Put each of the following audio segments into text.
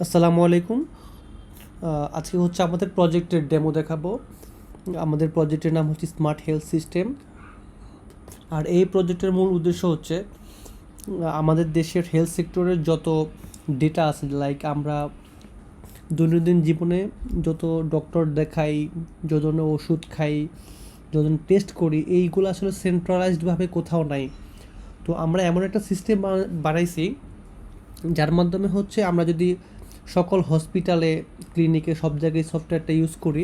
আসসালামু আলাইকুম। আজকে হচ্ছে আমাদের প্রজেক্টের ডেমো দেখাবো। আমাদের প্রজেক্টের নাম হচ্ছে স্মার্ট হেলথ সিস্টেম। আর এই প্রজেক্টের মূল উদ্দেশ্য হচ্ছে আমাদের দেশের হেলথ সেক্টরের যত ডেটা আছে, লাইক আমরা দৈনন্দিন জীবনে যত ডক্টর দেখাই, যত ধরনের ওষুধ খাই, যত ধরনের টেস্ট করি, এইগুলো আসলে সেন্ট্রালাইজডভাবে কোথাও নাই। তো আমরা এমন একটা সিস্টেম বানাইছি যার মাধ্যমে হচ্ছে আমরা যদি সকল হসপিটালে, ক্লিনিকে, সব জায়গায় সফটওয়্যারটা ইউজ করি,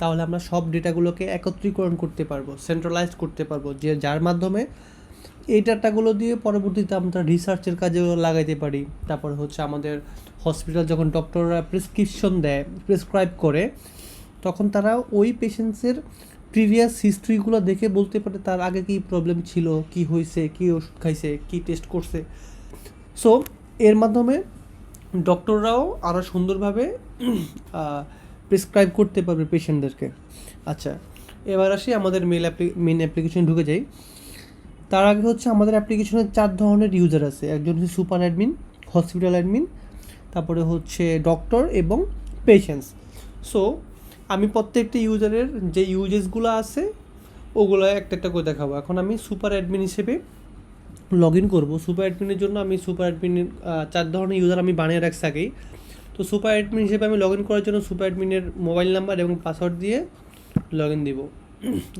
তাহলে আমরা সব ডেটাগুলোকে একত্রীকরণ করতে পারবো, সেন্ট্রালাইজ করতে পারবো, যে যার মাধ্যমে এই ডাটাগুলো দিয়ে পরবর্তীতে আমরা রিসার্চের কাজেও লাগাইতে পারি। তারপরে হচ্ছে আমাদের হসপিটাল যখন ডক্টররা প্রেসক্রিপশন দেয়, প্রেসক্রাইব করে, তখন তারা ওই পেশেন্টসের প্রিভিয়াস হিস্ট্রিগুলো দেখে বলতে পারে তার আগে কী প্রবলেম ছিল, কি হয়েছে, কী ওষুধ খাইছে, কী টেস্ট করছে। সো এর মাধ্যমে ডক্টররাও আরও সুন্দরভাবে প্রেসক্রাইব করতে পারবে পেশেন্টদেরকে। আচ্ছা, এবার আসি আমাদের মেন অ্যাপ্লিকেশন ঢুকে যাই। তার আগে হচ্ছে আমাদের অ্যাপ্লিকেশনে 4 ধরনের ইউজার আছে। একজন হচ্ছে সুপার অ্যাডমিন, হসপিটাল অ্যাডমিন, তারপরে হচ্ছে ডক্টর এবং পেশেন্টস। সো আমি প্রত্যেকটা ইউজারের যে ইউজেসগুলো আছে ওগুলো একটা একটা করে দেখাবো। এখন আমি সুপার অ্যাডমিন হিসেবে লগ ইন করবো। সুপার অ্যাডমিনের জন্য আমি সুপার অ্যাডমিনের 4 ধরনের ইউজার আমি বানিয়ে রাখছি আগেই। তো সুপার অ্যাডমিন হিসেবে আমি লগ ইন করার জন্য সুপার অ্যাডমিনের মোবাইল নাম্বার এবং পাসওয়ার্ড দিয়ে লগ ইন দিব।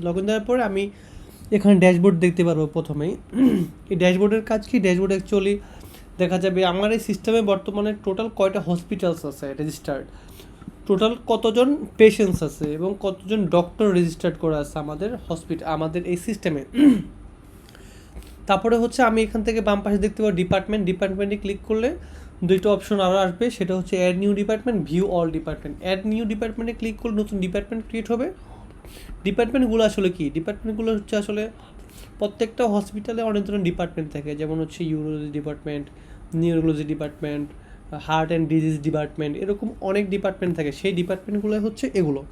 লগ ইন দেওয়ার পরে আমি এখানে ড্যাশবোর্ড দেখতে পারবো প্রথমেই। এই ড্যাশবোর্ডের কাজ কি? ড্যাশবোর্ড অ্যাকচুয়ালি দেখা যাবে আমার এই সিস্টেমে বর্তমানে টোটাল কয়টা হসপিটালস আছে রেজিস্টার্ড, টোটাল কতজন পেশেন্টস আছে এবং কতজন ডক্টর রেজিস্টার্ড করা আছে আমাদের এই সিস্টেমে। তারপরে হচ্ছে আমি এখান থেকে বাম পাশে দেখতে পাবো ডিপার্টমেন্টে ক্লিক করলে দুইটা অপশন আরও আসবে। সেটা হচ্ছে add new department, view all department. Add new ডিপার্টমেন্টে ক্লিক করলে নতুন ডিপার্টমেন্ট ক্রিয়েট হবে। ডিপার্টমেন্টগুলো আসলে কি? ডিপার্টমেন্টগুলো হচ্ছে আসলে প্রত্যেকটা হসপিটালে অনেক ধরনের ডিপার্টমেন্ট থাকে, যেমন হচ্ছে urology department, neurology department, heart and disease department, এরকম অনেক ডিপার্টমেন্ট থাকে। সেই ডিপার্টমেন্টগুলো হচ্ছে এগুলো।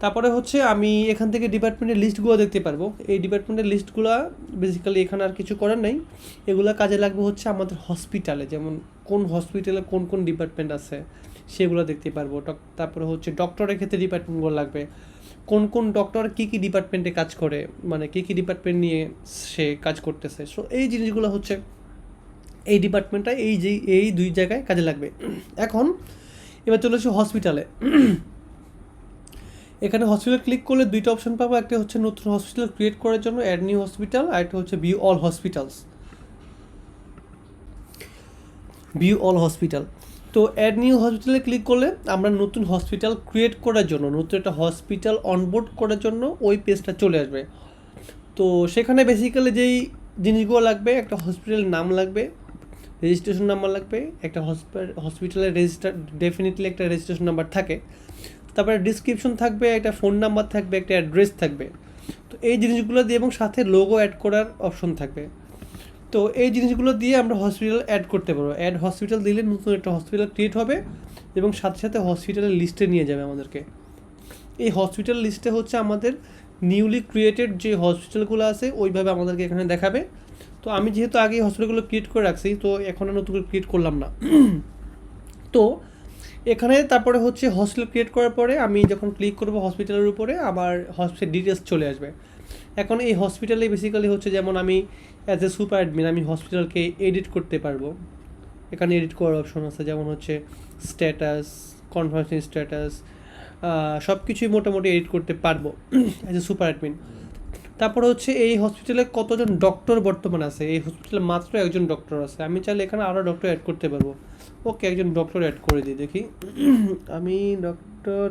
তারপরে হচ্ছে আমি এখান থেকে ডিপার্টমেন্টের লিস্টগুলো দেখতে পারবো। এই ডিপার্টমেন্টের লিস্টগুলো বেসিক্যালি এখানে আর কিছু করার নেই, এগুলো কাজে লাগবে হচ্ছে আমাদের হসপিটালে, যেমন কোন হসপিটালে কোন কোন ডিপার্টমেন্ট আছে সেগুলো দেখতে পারবো। তারপরে হচ্ছে ডক্টরের ক্ষেত্রে ডিপার্টমেন্টগুলো লাগবে, কোন কোন ডক্টর কী কী ডিপার্টমেন্টে কাজ করে, মানে কী কী ডিপার্টমেন্ট নিয়ে সে কাজ করতেছে। সো এই জিনিসগুলো হচ্ছে এই ডিপার্টমেন্টটা এই দুই জায়গায় কাজে লাগবে। এখন এবার চলে আসি হসপিটালে। এখানে হসপিটাল ক্লিক করলে দুইটা অপশন পাবো। একটা হচ্ছে নতুন হসপিটাল ক্রিয়েট করার জন্য অ্যাড নিউ হসপিটাল, আর একটা হচ্ছে ভিউ অল হসপিটাল। তো অ্যাড নিউ হসপিটালে ক্লিক করলে আমরা নতুন হসপিটাল ক্রিয়েট করার জন্য, নতুন একটা হসপিটাল অনবোর্ড করার জন্য ওই পেজটা চলে আসবে। তো সেখানে বেসিক্যালি যেই জিনিসগুলো লাগবে, একটা হসপিটালের নাম লাগবে, রেজিস্ট্রেশন নাম্বার লাগবে। একটা হসপিটালের ডেফিনেটলি একটা রেজিস্ট্রেশন নাম্বার থাকে। তারপরে ডিসক্রিপশন থাকবে, একটা ফোন নাম্বার থাকবে, একটা অ্যাড্রেস থাকবে। তো এই জিনিসগুলো দিয়ে এবং সাথে লোগো অ্যাড করার অপশন থাকবে। তো এই জিনিসগুলো দিয়ে আমরা হসপিটাল অ্যাড করতে পারবো। অ্যাড হসপিটাল দিলে নতুন একটা হসপিটাল ক্রিয়েট হবে এবং সাথে সাথে হসপিটালের লিস্টে নিয়ে যাবে আমাদেরকে। এই হসপিটাল লিস্টে হচ্ছে আমাদের নিউলি ক্রিয়েটেড যে হসপিটালগুলো আছে ওইভাবে আমাদেরকে এখানে দেখাবে। তো আমি যেহেতু আগে হসপিটালগুলো ক্রিয়েট করে রাখছি, তো এখন আর নতুন করে ক্রিয়েট করলাম না। তো এখানে তারপরে হচ্ছে হসপিটাল ক্রিয়েট করার পরে আমি যখন ক্লিক করবো হসপিটালের উপরে, আমার হসপিটাল ডিটেলস চলে আসবে। এখন এই হসপিটালে বেসিক্যালি হচ্ছে, যেমন আমি অ্যাজ এ সুপার অ্যাডমিন আমি হসপিটালকে এডিট করতে পারবো। এখানে এডিট করার অপশন আছে, যেমন হচ্ছে স্ট্যাটাস, কনফার্মেশন স্ট্যাটাস, সব কিছুই মোটামুটি এডিট করতে পারবো অ্যাজ এ সুপার অ্যাডমিন। তারপরে হচ্ছে এই হসপিটালে কতজন ডক্টর বর্তমান আছে। এই হসপিটালে মাত্র একজন ডক্টর আছে, আমি চাইলে এখানে আরও ডক্টর অ্যাড করতে পারবো। ওকে, একজন ডক্টর অ্যাড করে দিই, দেখি। আমি ডক্টর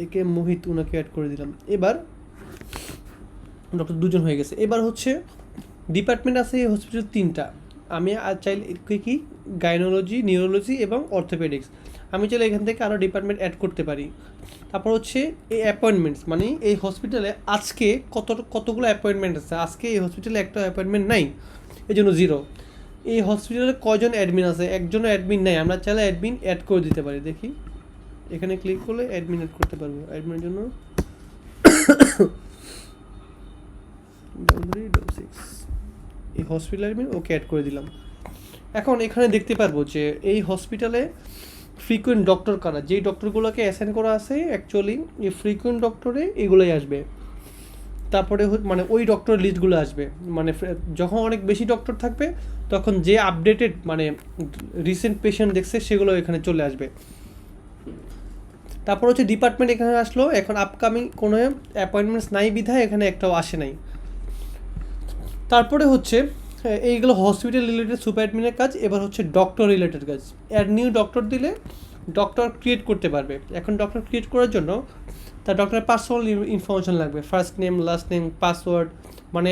একে মোহিত, ওনাকে অ্যাড করে দিলাম। এবার ডক্টর দুজন হয়ে গেছে। এবার হচ্ছে ডিপার্টমেন্ট আছে এই হসপিটাল 3টা। আমি চাইলে কি গাইনোলজি, নিউরোলজি এবং অর্থোপেডিক্স, আমি চাইলে এখান থেকে আরও ডিপার্টমেন্ট অ্যাড করতে পারি। তারপর হচ্ছে এই অ্যাপয়েন্টমেন্টস, মানে এই হসপিটালে আজকে কতগুলো অ্যাপয়েন্টমেন্ট আছে। আজকে এই হসপিটালে একটা অ্যাপয়েন্টমেন্ট নাই, এই জন্য 0। এই হসপিটালে কয়জন অ্যাডমিন আছে, একজনও অ্যাডমিন নাই, আমরা চাইলে অ্যাডমিন অ্যাড করে দিতে পারি। দেখি, এখানে ক্লিক করলে অ্যাডমিন অ্যাড করতে পারবো। অ্যাডমিনের জন্য 366 এই হসপিটাল অ্যাডমিন, ওকে অ্যাড করে দিলাম। এখন এখানে দেখতে পারবো যে এই হসপিটালে ফ্রিকুয়েন্ট ডক্টর কারা, যেই ডক্টরগুলোকে অ্যাসাইন করা আছে অ্যাকচুয়ালি এই ফ্রিকুয়েন্ট ডক্টরে এগুলোই আসবে। তারপরে মানে ওই ডক্টর লিস্টগুলো আসবে, মানে যখন অনেক বেশি ডক্টর থাকবে তখন যে আপডেটেড মানে রিসেন্ট পেশেন্ট দেখছে সেগুলো এখানে চলে আসবে। তারপর হচ্ছে ডিপার্টমেন্ট এখানে আসলো, এখন আপকামিং কোনো অ্যাপয়েন্টমেন্টস নাই বিধায় এখানে একটাও আসে নাই। তারপরে হচ্ছে এইগুলো হসপিটাল রিলেটেড সুপার অ্যাডমিনের কাজ। এবার হচ্ছে ডক্টর রিলেটেড কাজ। অ্যাড নিউ ডক্টর দিলে ডক্টর ক্রিয়েট করতে পারবে। এখন ডক্টর ক্রিয়েট করার জন্য তার ডক্টরের পার্সোনাল ইনফরমেশন লাগবে, first name, last name, password. মানে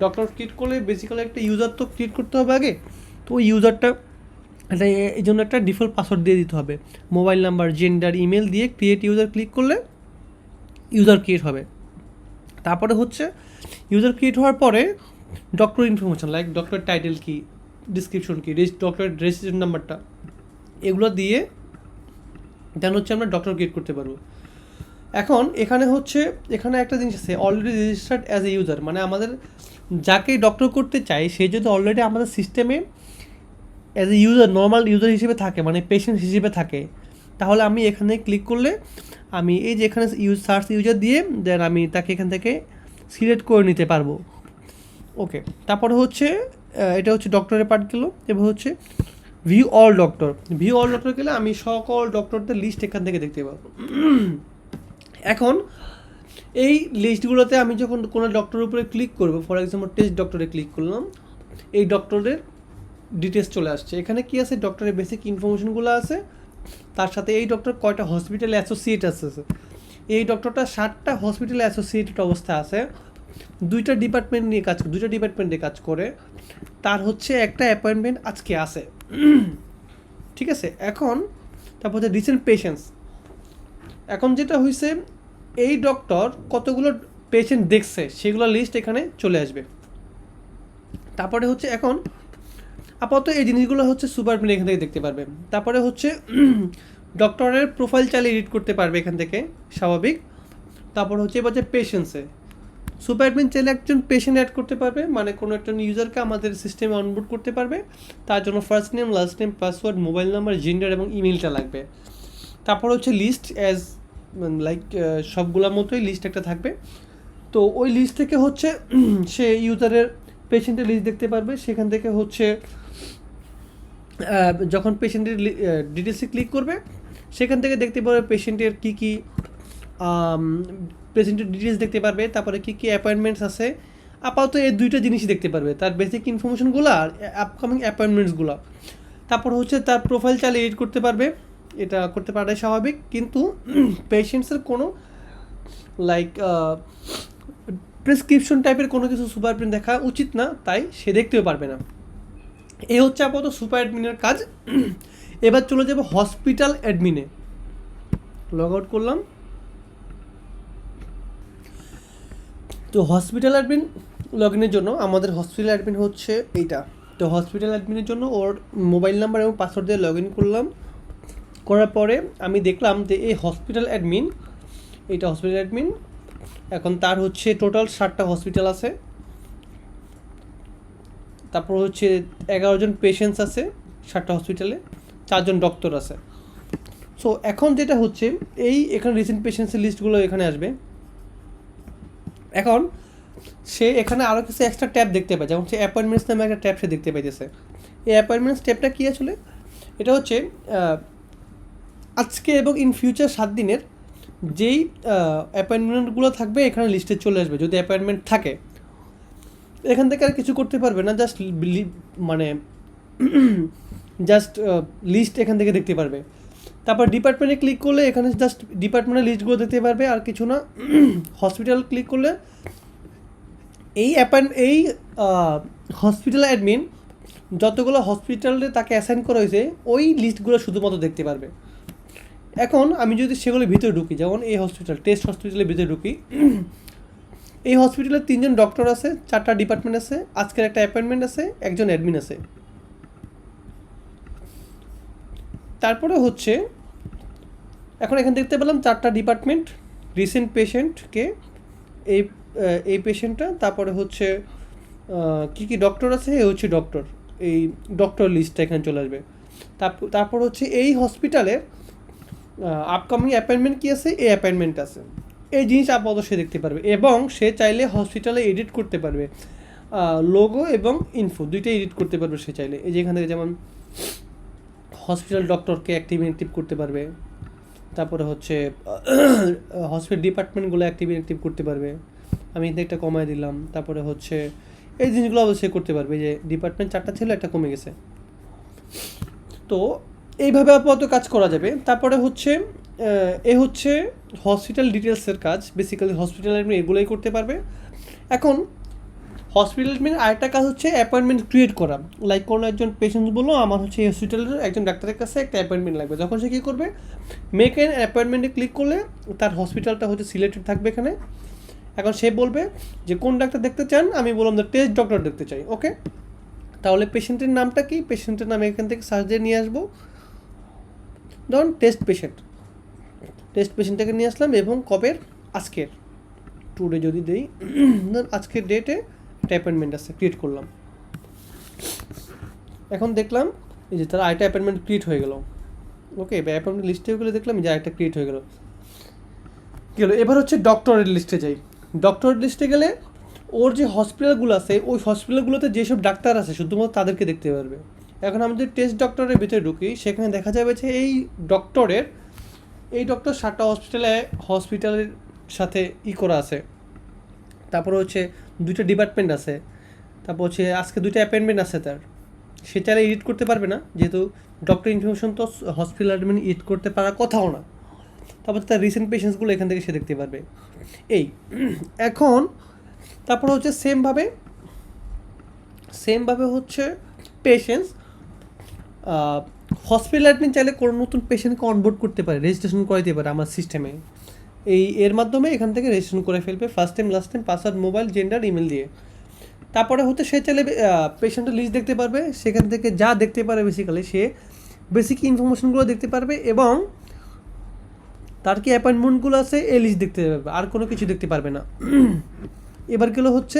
ডক্টর ক্রিয়েট করলে বেসিক্যালি একটা ইউজার তো ক্রিয়েট করতে হবে আগে, তো ওই ইউজারটা এটা এই জন্য একটা ডিফল্ট পাসওয়ার্ড দিয়ে দিতে হবে। মোবাইল নাম্বার, জেন্ডার, ইমেল দিয়ে ক্রিয়েট ইউজার ক্লিক করলে ইউজার ক্রিয়েট হবে। তারপরে হচ্ছে ইউজার ক্রিয়েট হওয়ার পরে doctor information like doctor title কী, ডিসক্রিপশন কী, ডক্টরের রেজিস্ট্রেশন নাম্বারটা, এগুলো দিয়ে দেন হচ্ছে আমরা ডক্টর ক্রিয়েট করতে পারবো। এখন এখানে একটা জিনিস আছে, already registered as a user, মানে আমাদের যাকে ডক্টর করতে চাই সে যদি অলরেডি আমাদের সিস্টেমে as a user, normal user হিসেবে থাকে, মানে পেশেন্ট হিসেবে থাকে, তাহলে আমি এখানে ক্লিক করলে আমি এই যে এখানে সার্চ ইউজার দিয়ে দেন আমি তাকে এখান থেকে সিলেক্ট করে নিতে পারবো। ওকে, তারপরে হচ্ছে এটা হচ্ছে ডক্টরের পার্ট গেল। এবার হচ্ছে view all doctor. View all doctor গেলে আমি সকল ডক্টরদের লিস্ট এখান থেকে দেখতে পাবো। এখন এই লিস্টগুলোতে আমি যখন কোনো ডক্টরের উপরে ক্লিক করবো, ফর এক্সাম্পল টেস্ট ডক্টরে ক্লিক করলাম, এই ডক্টরের ডিটেলস চলে আসছে। এখানে কি আছে, ডক্টরের বেসিক ইনফরমেশনগুলো আছে, তার সাথে এই ডক্টর কয়টা হসপিটালে অ্যাসোসিয়েট আছে, এই ডক্টরটা 7টা হসপিটালে অ্যাসোসিয়েটেড অবস্থা আছে, 2টা ডিপার্টমেন্টে কাজ করে, তার হচ্ছে একটা অ্যাপয়েন্টমেন্ট আজকে আছে। ঠিক আছে, এখন তারপর হচ্ছে রিসেন্ট পেশেন্টস। এখন যেটা হয়েছে, এই ডক্টর কতগুলো পেশেন্ট দেখছে সেগুলো লিস্ট এখানে চলে আসবে। তারপরে হচ্ছে এখন আপাতত এই জিনিসগুলো হচ্ছে সুপার অ্যাডমিন এখান থেকে দেখতে পারবে। তারপরে হচ্ছে ডক্টরের প্রোফাইল চাইলে এডিট করতে পারবে এখান থেকে, স্বাভাবিক। তারপর হচ্ছে এবার যে পেশেন্টসে সুপার অ্যাডমিন চাইলে একজন পেশেন্ট অ্যাড করতে পারবে, মানে কোনো একজন ইউজারকে আমাদের সিস্টেমে অনবোর্ড করতে পারবে। তার জন্য first name, last name, password, mobile number, gender এবং ইমেলটা লাগবে। তারপর হচ্ছে লিস্ট অ্যাজ লাইক সবগুলোর মতোই লিস্ট একটা থাকবে। তো ওই লিস্ট থেকে হচ্ছে সে ইউজারের পেশেন্টের লিস্ট দেখতে পারবে। সেখান থেকে হচ্ছে যখন পেশেন্টের ডিটেলসে ক্লিক করবে সেখান থেকে দেখতে পারবে পেশেন্টের কী কী পেশেন্টের ডিটেলস দেখতে পারবে, তারপরে কী কী অ্যাপয়েন্টমেন্টস আছে। আপাতত এই 2টা জিনিসই দেখতে পারবে, তার বেসিক ইনফরমেশনগুলো আর আপকামিং অ্যাপয়েন্টমেন্টসগুলো। তারপর হচ্ছে তার প্রোফাইল চাইলে এডিট করতে পারবে, এটা করতে পারাটাই স্বাভাবিক। কিন্তু পেশেন্টসের কোনো লাইক প্রেসক্রিপশন টাইপের কোনো কিছু সুপার অ্যাডমিন দেখা উচিত না, তাই সে দেখতেও পারবে না। এই হচ্ছে আপাতত সুপার অ্যাডমিনের কাজ। এবার চলে যাবো হসপিটাল অ্যাডমিনে। লগ আউট করলাম। তো হসপিটাল অ্যাডমিন লগ ইনের জন্য আমাদের হসপিটাল অ্যাডমিন হচ্ছে এইটা। তো হসপিটাল অ্যাডমিনের জন্য ওর মোবাইল নাম্বার এবং পাসওয়ার্ড দিয়ে লগ ইন করলাম। করার পরে আমি দেখলাম যে এই হসপিটাল অ্যাডমিন, এইটা হসপিটাল অ্যাডমিন। এখন তার হচ্ছে টোটাল 7টা হসপিটাল আছে, তারপর হচ্ছে 11 জন পেশেন্টস আছে 7টা হসপিটালে, 4 জন ডক্টর আছে। সো এখন যেটা হচ্ছে এখানে রিসেন্ট পেশেন্টসের লিস্টগুলো এখানে আসবে। এখন সে এখানে আরও কিছু এক্সট্রা ট্যাব দেখতে পায়, যেমন সে অ্যাপয়েন্টমেন্টস নামে একটা ট্যাব সে দেখতে পাইতেছে। এই অ্যাপয়েন্টমেন্টস ট্যাবটা কী আসলে, এটা হচ্ছে আজকে এবং ইন ফিউচার 7 দিনের যেই অ্যাপয়েন্টমেন্টগুলো থাকবে এখানে লিস্টে চলে আসবে। যদি অ্যাপয়েন্টমেন্ট থাকে এখান থেকে আর কিছু করতে পারবে না, জাস্ট লিস্ট এখান থেকে দেখতে পারবে। তারপর ডিপার্টমেন্টে ক্লিক করলে এখানে জাস্ট ডিপার্টমেন্টের লিস্টগুলো দেখতে পারবে, আর কিছু না। হসপিটাল ক্লিক করলে এই হসপিটাল অ্যাডমিন যতগুলো হসপিটালে তাকে অ্যাসাইন করা হয়েছে ওই লিস্টগুলো শুধুমাত্র দেখতে পারবে। এখন আমি যদি সেগুলোর ভিতরে ঢুকি, যেমন এই টেস্ট হসপিটালের ভিতরে ঢুকি, এই হসপিটালে 3 জন ডক্টর আছে, 4টা ডিপার্টমেন্ট আছে, আজকের একটা অ্যাপয়েন্টমেন্ট আছে, একজন অ্যাডমিন আছে। তারপরে হচ্ছে এখন এখানে দেখতে পেলাম 4টা ডিপার্টমেন্ট, রিসেন্ট পেশেন্টকে এই পেশেন্টটা, তারপরে হচ্ছে কী কী ডক্টর আছে, এ হচ্ছে ডক্টর, এই ডক্টর লিস্টটা এখানে চলে আসবে। তারপর হচ্ছে এই হসপিটালের আপকামিং অ্যাপয়েন্টমেন্ট কী আছে, এই অ্যাপয়েন্টমেন্ট আছে, এই জিনিস আপাতত সে দেখতে পারবে। এবং সে চাইলে হসপিটালে এডিট করতে পারবে, লোগো এবং ইনফো দুইটাই এডিট করতে পারবে সে চাইলে। এই যে এখান থেকে যেমন হসপিটাল ডক্টরকে অ্যাক্টিভ ইনঅ্যাক্টিভ করতে পারবে, তারপরে হচ্ছে হসপিটাল ডিপার্টমেন্টগুলো অ্যাক্টিভ ইনঅ্যাক্টিভ করতে পারবে। আমি এখানে একটা কমায় দিলাম। তারপরে হচ্ছে এই জিনিসগুলো অবশ্যই করতে পারবে, যে ডিপার্টমেন্ট 4টা ছিল, একটা কমে গেছে। তো এইভাবে আপাতত কাজ করা যাবে। তারপরে হচ্ছে এ হচ্ছে হসপিটাল ডিটেলসের কাজ, বেসিক্যালি হসপিটাল অ্যাডমিন এগুলোই করতে পারবে। এখন হসপিটাল অ্যাডমিন আরেকটা কাজ হচ্ছে অ্যাপয়েন্টমেন্ট ক্রিয়েট করা। লাইক কোনো একজন পেশেন্ট বললো আমার হচ্ছে এই হসপিটালের একজন ডাক্তারের কাছে একটা অ্যাপয়েন্টমেন্ট লাগবে, তখন সে কী করবে, মেক অ্যান অ্যাপয়েন্টমেন্টে ক্লিক করলে তার হসপিটালটা হচ্ছে সিলেক্টেড থাকবে এখানে। এখন সে বলবে যে কোন ডাক্তার দেখতে চান, আমি বললাম যে টেস্ট ডক্টর দেখতে চাই। ওকে, তাহলে পেশেন্টের নামটা কি, পেশেন্টের নাম এখান থেকে সার্চ দিয়ে নিয়ে আসবো। ধরুন টেস্ট পেশেন্টটাকে নিয়ে আসলাম, এবং কবের, আজকের, টুডে যদি দেই, ধরুন আজকের ডেটে একটা অ্যাপয়েন্টমেন্ট আছে, ক্রিয়েট করলাম। এখন দেখলাম এই যে তার আরেকটা অ্যাপয়েন্টমেন্ট ক্রিয়েট হয়ে গেল। ওকে, অ্যাপয়েন্টমেন্ট লিস্টে গেলে দেখলাম যে আরেকটা ক্রিয়েট হয়ে গেল। এবার হচ্ছে ডক্টরের লিস্টে যাই। ডক্টরের লিস্টে গেলে ওর যে হসপিটালগুলো আছে, ওই হসপিটালগুলোতে যেসব ডাক্তার আছে শুধুমাত্র তাদেরকে দেখতে পারবে। এখন আমাদের টেস্ট ডক্টরের ভিতরে ঢুকি, সেখানে দেখা যাবে যে এই ডক্টর 7টা হসপিটালের সাথে করা আছে। তারপর হচ্ছে 2টা ডিপার্টমেন্ট আছে। তারপর হচ্ছে আজকে 2টা অ্যাপয়েন্টমেন্ট আছে তার। সে চাইলে এডিট করতে পারবে না, যেহেতু ডক্টর ইনফরমেশন তো হসপিটাল অ্যাডমিন এডিট করতে পারার কথাও না। তারপর তার রিসেন্ট পেশেন্টসগুলো এখান থেকে সে দেখতে পারবে। এই এখন তারপর হচ্ছে সেমভাবে হচ্ছে পেশেন্টস, হসপিটাল অ্যাডমিন চাইলে কোনো নতুন পেশেন্টকে অনবোর্ড করতে পারে, রেজিস্ট্রেশন করাইতে পারে আমার সিস্টেমে। এর মাধ্যমে এখান থেকে রেজিস্ট্রেশন করে ফেলবে, first time, last time, password, mobile, gender, email দিয়ে। তারপরে হচ্ছে সে চাইলে পেশেন্টের লিস্ট দেখতে পারবে, সেখান থেকে যা দেখতে পারে বেসিক্যালি সে বেসিক ইনফরমেশনগুলো দেখতে পারবে, এবং তার কি অ্যাপয়েন্টমেন্টগুলো আছে এই লিস্ট দেখতে পারবে, আর কোনো কিছু দেখতে পারবে না। এবার গেলো হচ্ছে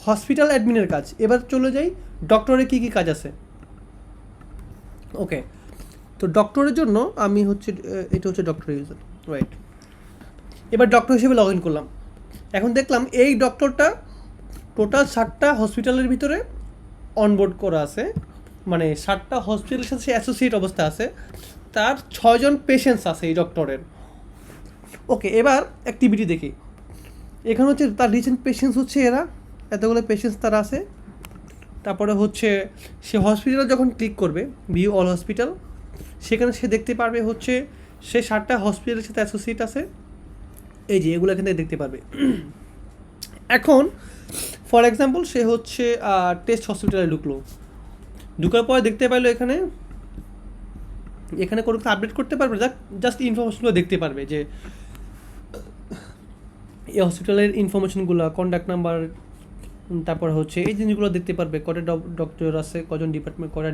হসপিটাল অ্যাডমিনের কাজ। এবার চলে যাই ডক্টরের কী কী কাজ আছে। ওকে, তো ডক্টরের জন্য আমি হচ্ছে এটা হচ্ছে ডক্টর ইউজার, রাইট। এবার ডক্টর হিসেবে লগ ইন করলাম। এখন দেখলাম এই ডক্টরটা টোটাল 7টা হসপিটালের ভিতরে অনবোর্ড করা আছে, মানে 7টা হসপিটালের সাথে সে অ্যাসোসিয়েট অবস্থা আছে, তার 6 জন পেশেন্টস আছে এই ডক্টরের। ওকে, এবার অ্যাক্টিভিটি দেখি। এখানে হচ্ছে তার রিসেন্ট পেশেন্টস হচ্ছে এতগুলো পেশেন্টস তার আছে। তারপরে হচ্ছে সে হসপিটালে যখন ক্লিক করবে, ভিউ অল হসপিটাল, সেখানে সে দেখতে পারবে হচ্ছে সে 7টা হসপিটালের সাথে অ্যাসোসিয়েট আছে, এই যে এগুলো এখান থেকে দেখতে পারবে। এখন ফর এক্সাম্পল সে হচ্ছে টেস্ট হসপিটালে ঢুকার পরে দেখতে পাইলো এখানে কোনো আপডেট করতে পারবে, জাস্ট ইনফরমেশনগুলো দেখতে পারবে, যে এই হসপিটালের ইনফরমেশনগুলো, কন্ট্যাক্ট নাম্বার, তারপর হচ্ছে এই জিনিসগুলো দেখতে পারবে, কটা ডক্টর আছে, কটা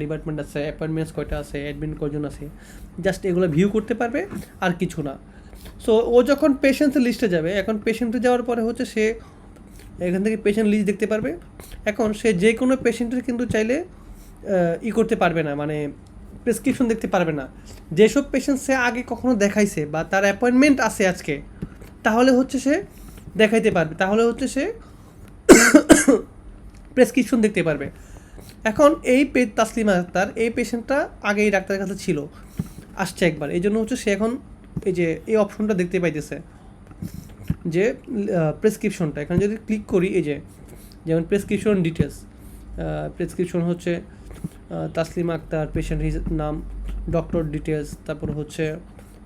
ডিপার্টমেন্ট আছে, অ্যাপয়েন্টমেন্টস কয়টা আছে, অ্যাডমিন কজন আছে, জাস্ট এগুলো ভিউ করতে পারবে, আর কিছু না। সো ও যখন পেশেন্টের লিস্টে যাবে, এখন পেশেন্টে যাওয়ার পরে হচ্ছে সে এখান থেকে পেশেন্ট লিস্ট দেখতে পারবে। এখন সে যে কোনো পেশেন্টের কিন্তু চাইলে করতে পারবে না, মানে প্রেসক্রিপশন দেখতে পারবে না। যেসব পেশেন্ট সে আগে কখনো দেখাইছে বা তার অ্যাপয়েন্টমেন্ট আছে আজকে, তাহলে হচ্ছে সে দেখাইতে পারবে, তাহলে হচ্ছে সে প্রেসক্রিপশন দেখতে পারবে। এখন এই তাসলিমা আক্তার, এই পেশেন্টটা আগে এই ডাক্তারের কাছে ছিল, আসছে একবার, এই জন্য হচ্ছে সে এখন এই যে এই অপশনটা দেখতে পাইতেছে, যে প্রেসক্রিপশনটা। এখানে যদি ক্লিক করি, এই যে যেমন প্রেসক্রিপশন ডিটেলস, প্রেসক্রিপশন হচ্ছে তাসলিমা আক্তার, পেশেন্ট নাম, ডক্টর ডিটেলস, তারপর হচ্ছে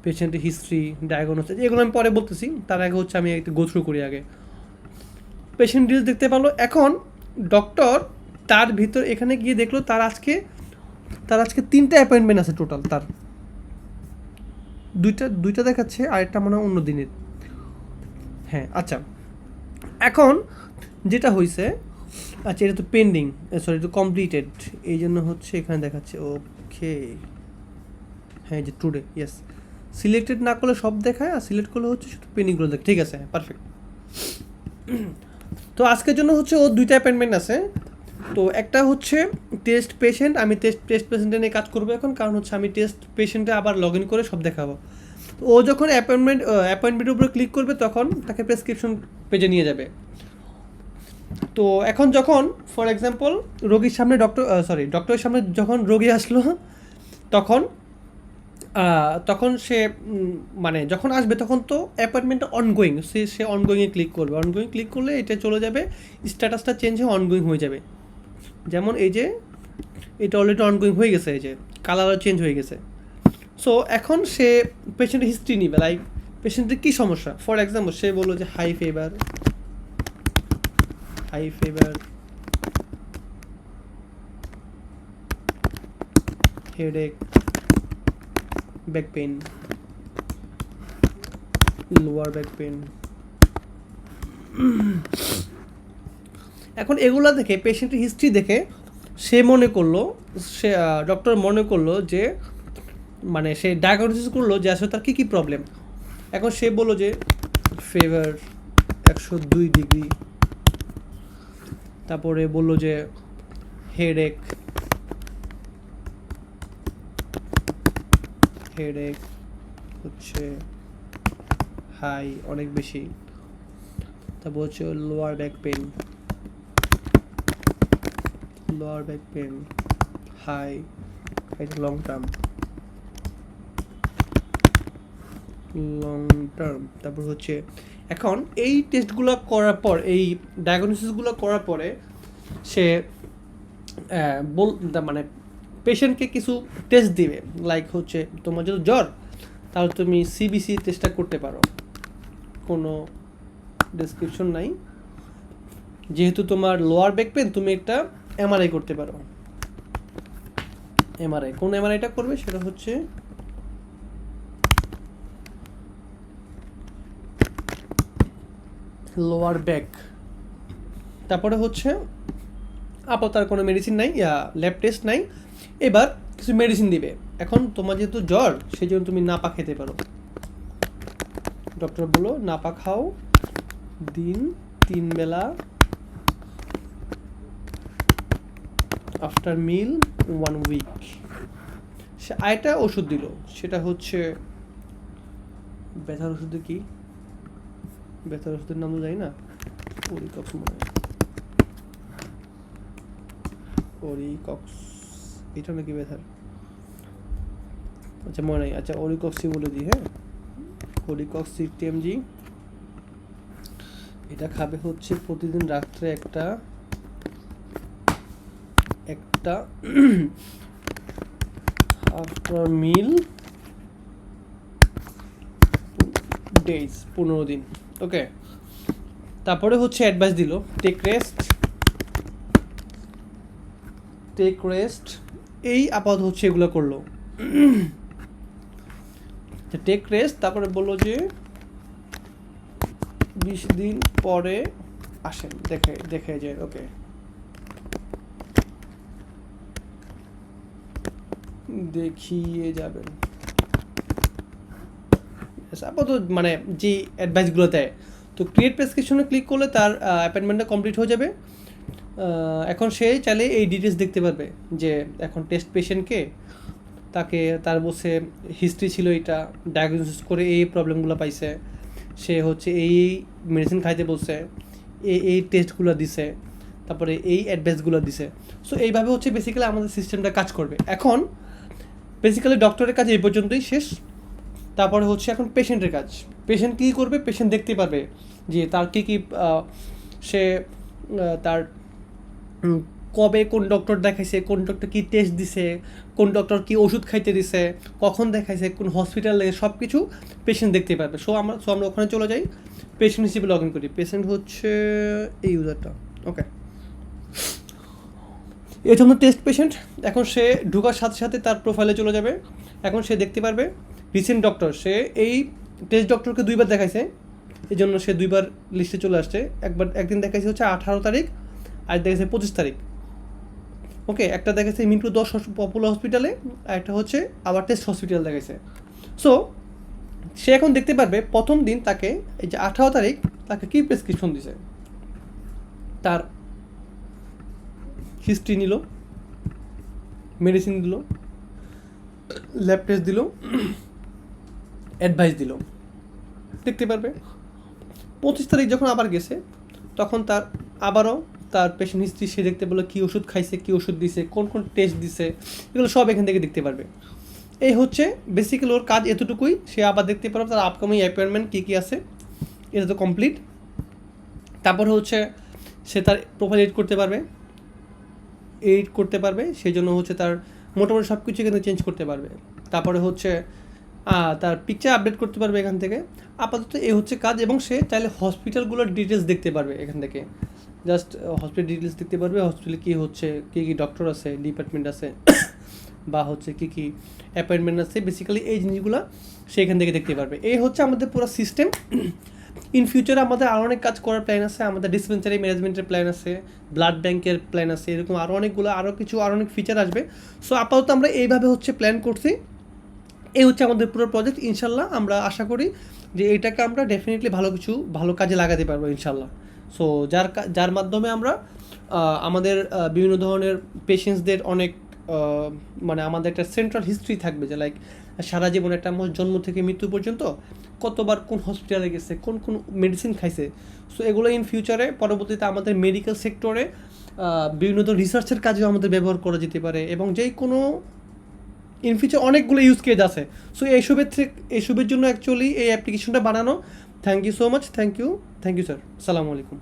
পেশেন্টের হিস্ট্রি, ডায়াগনোসিস, এগুলো আমি পরে বলতেছি, তার আগে হচ্ছে আমি একটু গো থ্রু করি আগে। পেশেন্ট ডিটেলস দেখতে পারলো। এখন ডক্টর তার ভিতর এখানে গিয়ে দেখলো তার আজকে 3টা অ্যাপয়েন্টমেন্ট আছে টোটাল, তার দুইটা দেখাচ্ছে, আরেকটা মনে হয় অন্য দিনের। হ্যাঁ, আচ্ছা, এখন যেটা হয়েছে, আচ্ছা এটা তো পেন্ডিং, সরি এটা কমপ্লিটেড, এই জন্য হচ্ছে এখানে দেখাচ্ছে। ওকে, হ্যাঁ, যে টুডে, ইয়েস, সিলেক্টেড না করলে সব দেখায়, আর সিলেক্ট করলে হচ্ছে শুধু পেন্ডিংগুলো দেখ। ঠিক আছে, পারফেক্ট। তো আজকের জন্য হচ্ছে ওর 2টা অ্যাপয়েন্টমেন্ট আছে, তো একটা হচ্ছে টেস্ট পেশেন্ট, আমি টেস্ট পেশেন্টে নিয়ে কাজ করবো এখন, কারণ হচ্ছে আমি টেস্ট পেশেন্টে আবার লগ ইন করে সব দেখাবো। তো ও যখন অ্যাপয়েন্টমেন্টের উপরে ক্লিক করবে তখন তাকে প্রেসক্রিপশন পেজে নিয়ে যাবে। তো এখন যখন ফর এক্সাম্পল রোগীর সামনে ডক্টরের সামনে যখন রোগী আসলো, তখন তখন সে মানে যখন আসবে তখন তো অ্যাপয়েন্টমেন্টটা অনগোয়িং, সে অনগোয়িংয়ে ক্লিক করবে। অনগোয়িং ক্লিক করলে এটা চলে যাবে, স্ট্যাটাসটা চেঞ্জ হয়ে অনগোয়িং হয়ে যাবে। যেমন এই যে এটা অলরেডি অনগোয়িং হয়ে গেছে, এই যে কালারও চেঞ্জ হয়ে গেছে। সো এখন সে পেশেন্টের হিস্ট্রি নিবে, লাইক পেশেন্টের কী সমস্যা। ফর এক্সাম্পল সে বললো যে high fever, headache, back pain, lower back pain. এখন এগুলা দেখে পেশেন্টের হিস্ট্রি দেখে সে ডক্টর মনে করলো যে মানে সে ডায়াগনোসিস করলো যে আসলে তার কী কী প্রবলেম। এখন সে বললো যে ফিভার 102 ডিগ্রি, তারপরে বললো যে হেডেক হচ্ছে হাই, অনেক বেশি। তারপর হচ্ছে লোয়ার ব্যাক পেন হাই, এটা লং টার্ম। তারপর হচ্ছে এখন এই টেস্টগুলো করার পর, এই ডায়াগনোসিসগুলো করার পরে সে মানে পেশেন্টকে কিছু টেস্ট দিবে, লাইক হচ্ছে তোমার যদি জ্বর তাহলে তুমি সিবিসি টেস্টটা করতে পারো, কোনো ডেসক্রিপশন নাই। যেহেতু তোমার লোয়ার ব্যাক পেন, তুমি একটা এমআরআই করতে পারো। কোন এমআরআইটা করবে সেটা হচ্ছে লোয়ার ব্যাক। তারপরে হচ্ছে আপাতত আর কোনো মেডিসিন নাই, ল্যাব টেস্ট নাই, এবার কিছু মেডিসিন দিবে। এখন তোমার যেহেতু জ্বর সেই জন্য তুমি নাপা খেতে পারো। ডক্টর বললো নাপা খাও দিন 3 বেলা, আফটার মিল 1 উইক। সে আরেকটা ওষুধ দিল, সেটা হচ্ছে ব্যথার ওষুধে কি, ব্যথার ওষুধের নাম তো জানি না, ওরিকক্স মনে হয়, ওরিকক্স, এটা নাকি ব্যথার, আচ্ছা মনে নাই, আচ্ছা ওরিকক্সই বলে দিই। হ্যাঁ, ওরিকক্স 60 mg, এটা খাবে হচ্ছে প্রতিদিন রাত্রে একটা আফটার মিল ডেজ, 15 দিন। ওকে, তারপরে হচ্ছে অ্যাডভাইস দিল টেক রেস্ট, এই আপাতত হচ্ছে এগুলো করলো, টেক রেস্ট। তারপরে বললো যে 20 দিন পরে আসেন, দেখে যায়। ওকে, দেখিয়ে যাবেন আপাতত, মানে যে অ্যাডভাইসগুলো দেয়। তো ক্রিয়েট প্রেসক্রিপশনে ক্লিক করলে তার অ্যাপয়েন্টমেন্টটা কমপ্লিট হয়ে যাবে। এখন সে চাইলে এই ডিটেলস দেখতে পারবে যে এখন টেস্ট পেশেন্টকে তার বসে হিস্ট্রি ছিল, এটা ডায়াগনোসিস করে এই প্রবলেমগুলো পাইছে, সে হচ্ছে এই মেডিসিন খাইতে বলছে, এই টেস্টগুলো দিছে, তারপরে এই অ্যাডভাইসগুলো দিছে। সো এইভাবে হচ্ছে বেসিক্যালি আমাদের সিস্টেমটা কাজ করবে। এখন বেসিক্যালি ডক্টরের কাজ এই পর্যন্তই শেষ। তারপরে হচ্ছে এখন পেশেন্টের কাজ। পেশেন্ট কী করবে, পেশেন্ট দেখতে পারবে যে তার কী কী সে তার কবে কোন ডক্টর দেখাইছে, কোন ডক্টর কী টেস্ট দিছে, কোন ডক্টর কী ওষুধ খাইতে দিছে, কখন দেখাইছে, কোন হসপিটালে, সব কিছু পেশেন্ট দেখতে পারবে। আমরা ওখানে চলে যাই, পেশেন্ট হিসেবে লগ ইন করি। পেশেন্ট হচ্ছে এই ইউজারটা। ওকে, এই জন্য টেস্ট পেশেন্ট। এখন সে ঢোকার সাথে সাথে তার প্রোফাইলে চলে যাবে। এখন সে দেখতে পারবে রিসেন্ট ডক্টর, সে এই টেস্ট ডক্টরকে 2বার দেখাইছে, এই জন্য সে 2বার লিস্টে চলে আসছে। একদিন দেখাইছে হচ্ছে 18 তারিখ, আর দেখাইছে 25 তারিখ। ওকে, একটা দেখাইছে মিন্টু 10 পপুলার হসপিটালে, আর একটা হচ্ছে আবার টেস্ট হসপিটাল দেখাইছে। সো সে এখন দেখতে পারবে প্রথম দিন তাকে এই যে 18 তারিখ তাকে কী প্রেসক্রিপশন দিছে, তার হিস্ট্রি নিল, মেডিসিন দিল, ল্যাব টেস্ট দিল, অ্যাডভাইস দিল, দেখতে পারবে। 25 তারিখ যখন আবার গেছে তখন তার আবারও তার পেশেন্ট হিস্ট্রি সে দেখতে পেলো, কী ওষুধ খাইছে, কী ওষুধ দিছে, কোন কোন টেস্ট দিছে, এগুলো সব এখান থেকে দেখতে পারবে। এই হচ্ছে বেসিক্যালি ওর কাজ এতটুকুই। সে আবার দেখতে পারবে তার আপকামিং অ্যাপয়েন্টমেন্ট কী কী আছে, এটা তো কমপ্লিট। তারপর হচ্ছে সে তার প্রোফাইল এডিট করতে পারবে, সেই জন্য হচ্ছে তার মোটামুটি সব কিছু এখানে চেঞ্জ করতে পারবে। তারপরে হচ্ছে তার পিকচার আপডেট করতে পারবে এখান থেকে। আপাতত এই হচ্ছে কাজ, এবং সে চাইলে হসপিটালগুলোর ডিটেলস দেখতে পারবে এখান থেকে। জাস্ট হসপিটাল ডিটেলস দেখতে পারবে, হসপিটালে কী হচ্ছে, কী কী ডক্টর আছে, ডিপার্টমেন্ট আছে বা হচ্ছে কী কী অ্যাপয়েন্টমেন্ট আছে, বেসিক্যালি এই জিনিসগুলো সে এখান থেকে দেখতে পারবে। এই হচ্ছে আমাদের পুরো সিস্টেম। ইন ফিউচারে আমাদের আরও অনেক কাজ করার প্ল্যান আছে, আমাদের ডিসপেন্সারি ম্যানেজমেন্টের প্ল্যান আছে, ব্লাড ব্যাংকের প্ল্যান আছে, এরকম আরও অনেকগুলো আরও অনেক ফিচার আসবে। সো আপাতত আমরা এইভাবে হচ্ছে প্ল্যান করছি। এই হচ্ছে আমাদের পুরো প্রজেক্ট। ইনশাল্লাহ আমরা আশা করি যে এটাকে আমরা ডেফিনেটলি ভালো কাজে লাগাতে পারবো ইনশাল্লাহ। সো যার মাধ্যমে আমরা আমাদের বিভিন্ন ধরনের পেশেন্টসদের অনেক মানে আমাদের একটা সেন্ট্রাল হিস্ট্রি থাকবে, যে লাইক সারা জীবন একটা জন্ম থেকে মৃত্যু পর্যন্ত কতবার কোন হসপিটালে গেছে, কোন কোন মেডিসিন খাইছে। সো এগুলো ইন ফিউচারে পরবর্তীতে আমাদের মেডিকেল সেক্টরে বিভিন্ন ধরনের রিসার্চের কাজেও আমাদের ব্যবহার করা যেতে পারে, এবং যেই কোনো ইন ফিউচার অনেকগুলো ইউজ কেস আছে। সো এইসবের জন্য অ্যাকচুয়ালি এই অ্যাপ্লিকেশনটা বানানো। Thank you so much, thank you sir. আসসালামু আলাইকুম।